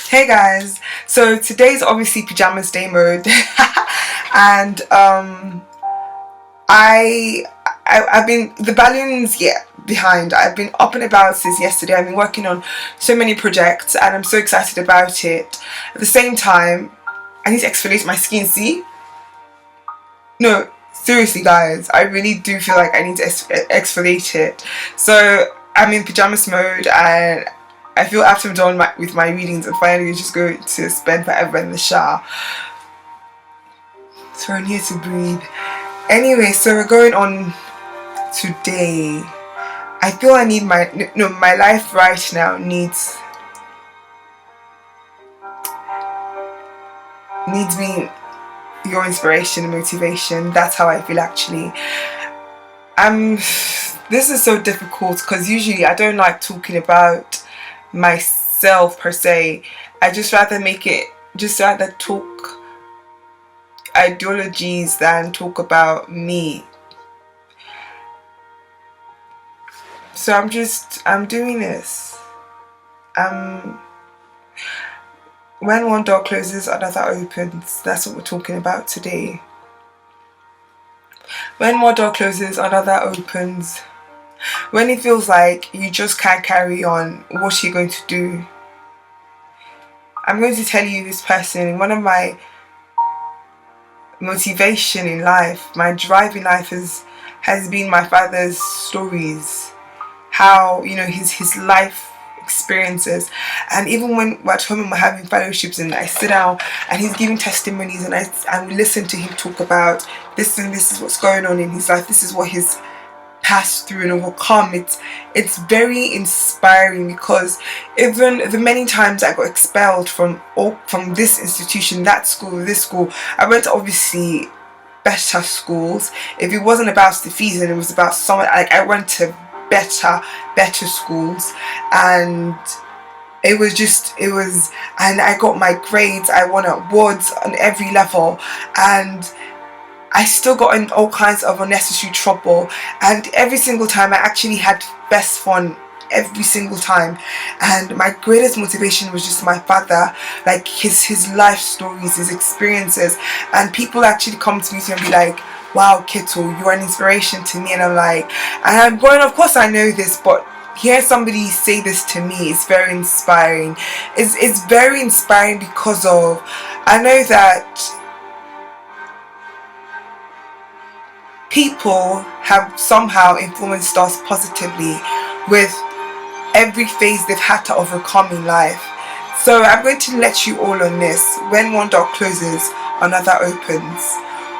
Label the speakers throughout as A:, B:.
A: Hey guys, so today's obviously pajamas day mode, and I, I've been the balloons behind. I've been up and about since yesterday. I've been working on so many projects, and I'm so excited about it. At the same time, I need to exfoliate my skin. See, no, seriously, guys, I really do feel like I need to exfoliate it. So I'm in pajamas mode, and I feel after I'm done with my readings and finally just go to spend forever in the shower. So I need to breathe. Anyway, so we're going on today. I feel I need my life right now needs me your inspiration and motivation. That's how I feel actually. This is so difficult because usually I don't like talking about myself per se. I just rather talk ideologies than talk about me. So I'm doing this. When one door closes, another opens. That's what we're talking about today. When one door closes, another opens. When it feels like you just can't carry on, what are you going to do? I'm going to tell you this person, one of my motivation in life, my drive in life has been my father's stories. How, his life experiences, and even when we're at home and we're having fellowships and I sit down and he's giving testimonies and we listen to him talk about this and this is what's going on in his life, this is what he's passed through and overcome. It's very inspiring because even the many times I got expelled from this institution, that school, this school, I went to obviously better schools. If it wasn't about the fees and it was about someone, like I went to better schools, and it was and I got my grades, I won awards on every level, and I still got in all kinds of unnecessary trouble, and every single time I actually had best fun every single time. And my greatest motivation was just my father, like his life stories, his experiences, and people actually come to me and be like, wow, Kittle, you're an inspiration to me. And I'm like, and I'm going, of course I know this, but hear somebody say this to me, it's very inspiring. It's very inspiring because of, I know that people have somehow influenced us positively with every phase they've had to overcome in life. So I'm going to let you all on this. When one door closes, another opens.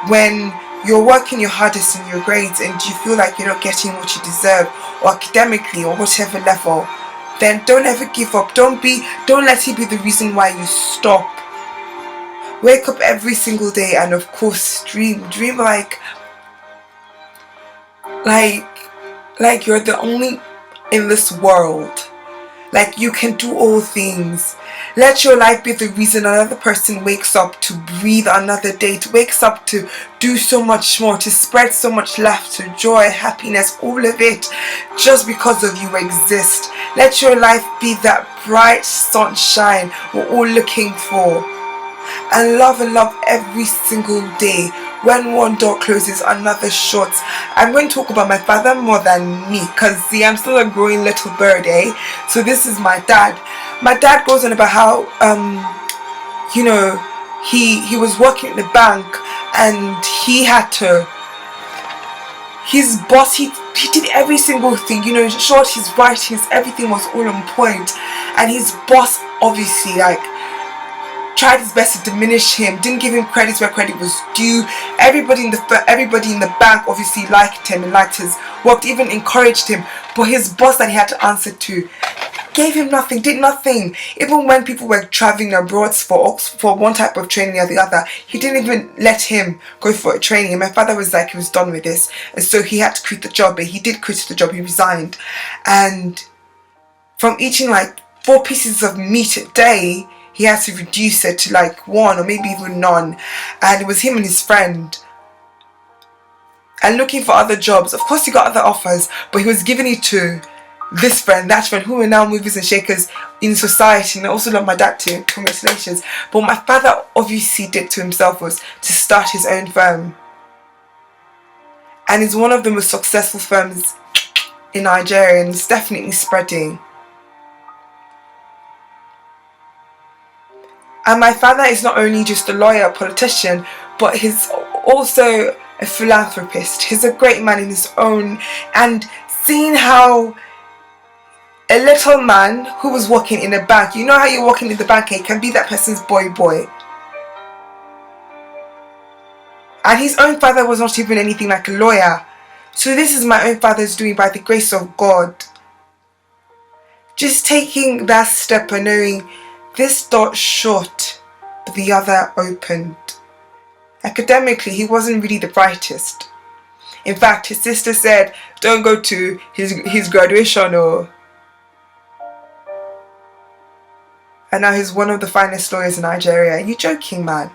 A: When you're working your hardest in your grades and you feel like you're not getting what you deserve, or academically or whatever level, then don't ever give up. Don't let it be the reason why you stop. Wake up every single day and of course dream like you're the only in this world. Like you can do all things. Let your life be the reason another person wakes up to breathe another day, to wakes up to do so much more, to spread so much laughter, joy, happiness, all of it, just because of you exist. Let your life be that bright sunshine we're all looking for. And love every single day. When one door closes, another shuts. I'm going to talk about my father more than me, because see, I'm still a growing little bird, eh? So this is my dad. My dad goes on about how he was working at the bank, and he had to, his boss, he did every single thing, short, his writings, everything was all on point, and his boss obviously tried his best to diminish him, didn't give him credit where credit was due. Everybody in the bank obviously liked him and liked his work, even encouraged him, but his boss that he had to answer to gave him nothing, did nothing. Even when people were traveling abroad for one type of training or the other, he didn't even let him go for a training. And my father was like, he was done with this, and so he had to quit the job. But he did quit the job, he resigned, and from eating like 4 pieces of meat a day, he had to reduce it to like 1 or maybe even none. And it was him and his friend, and looking for other jobs. Of course he got other offers, but he was giving it to this friend, that friend, who are now movers and shakers in society. And I also love my dad too, congratulations. But what my father obviously did to himself was to start his own firm. And it's one of the most successful firms in Nigeria, and it's definitely spreading. And my father is not only just a lawyer, a politician, but he's also a philanthropist. He's a great man in his own. And seeing how a little man who was working in a bank, you know how you're working in the bank and you can be that person's boy. And his own father was not even anything like a lawyer. So this is my own father's doing by the grace of God. Just taking that step and knowing this door shut, but the other opened. Academically, he wasn't really the brightest. In fact, his sister said, don't go to his graduation or... And now he's one of the finest lawyers in Nigeria. You're joking, man.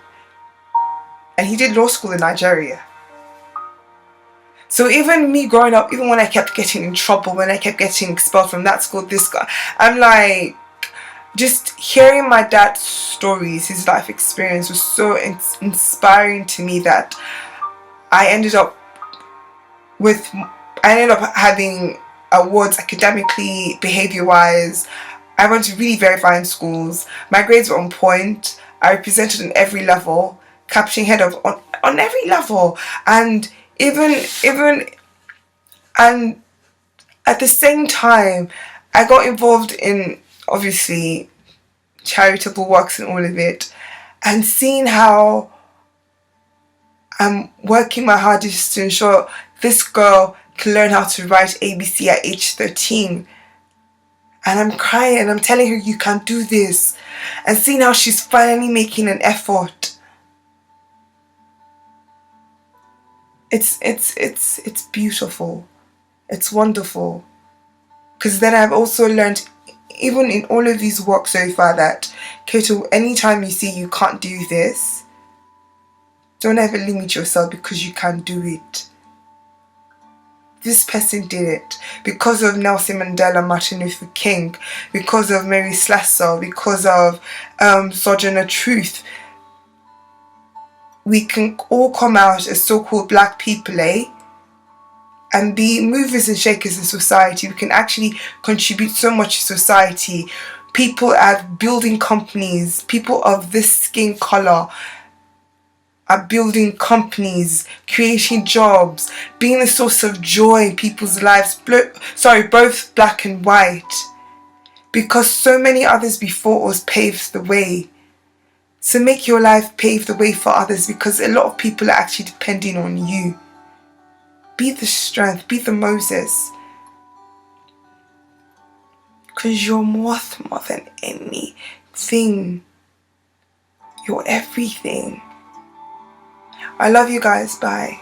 A: And he did law school in Nigeria. So even me growing up, even when I kept getting in trouble, when I kept getting expelled from that school, this guy, I'm like, just hearing my dad's stories, his life experience was so inspiring to me that I ended up having awards academically, behavior-wise. I went to really very fine schools. My grades were on point. I represented on every level, capturing head of on every level, and even and at the same time, I got involved in obviously charitable works and all of it, and seeing how I'm working my hardest to ensure this girl can learn how to write ABC at age 13. And I'm crying and I'm telling her, you can do this. And seeing how she's finally making an effort. It's beautiful. It's wonderful. Because then I've also learned, even in all of these works so far, that Kato, anytime you see you can't do this, don't ever limit yourself because you can do it. This person did it because of Nelson Mandela, Martin Luther King, because of Mary Slessor, because of Sojourner Truth. We can all come out as so-called black people, and be movers and shakers in society. We can actually contribute so much to society. People at building companies, people of this skin color, are building companies, creating jobs, being a source of joy in people's lives, both black and white, because so many others before us paved the way. So make your life pave the way for others, because a lot of people are actually depending on you. Be the strength, be the Moses, because you're more than anything. You're everything. I love you guys. Bye.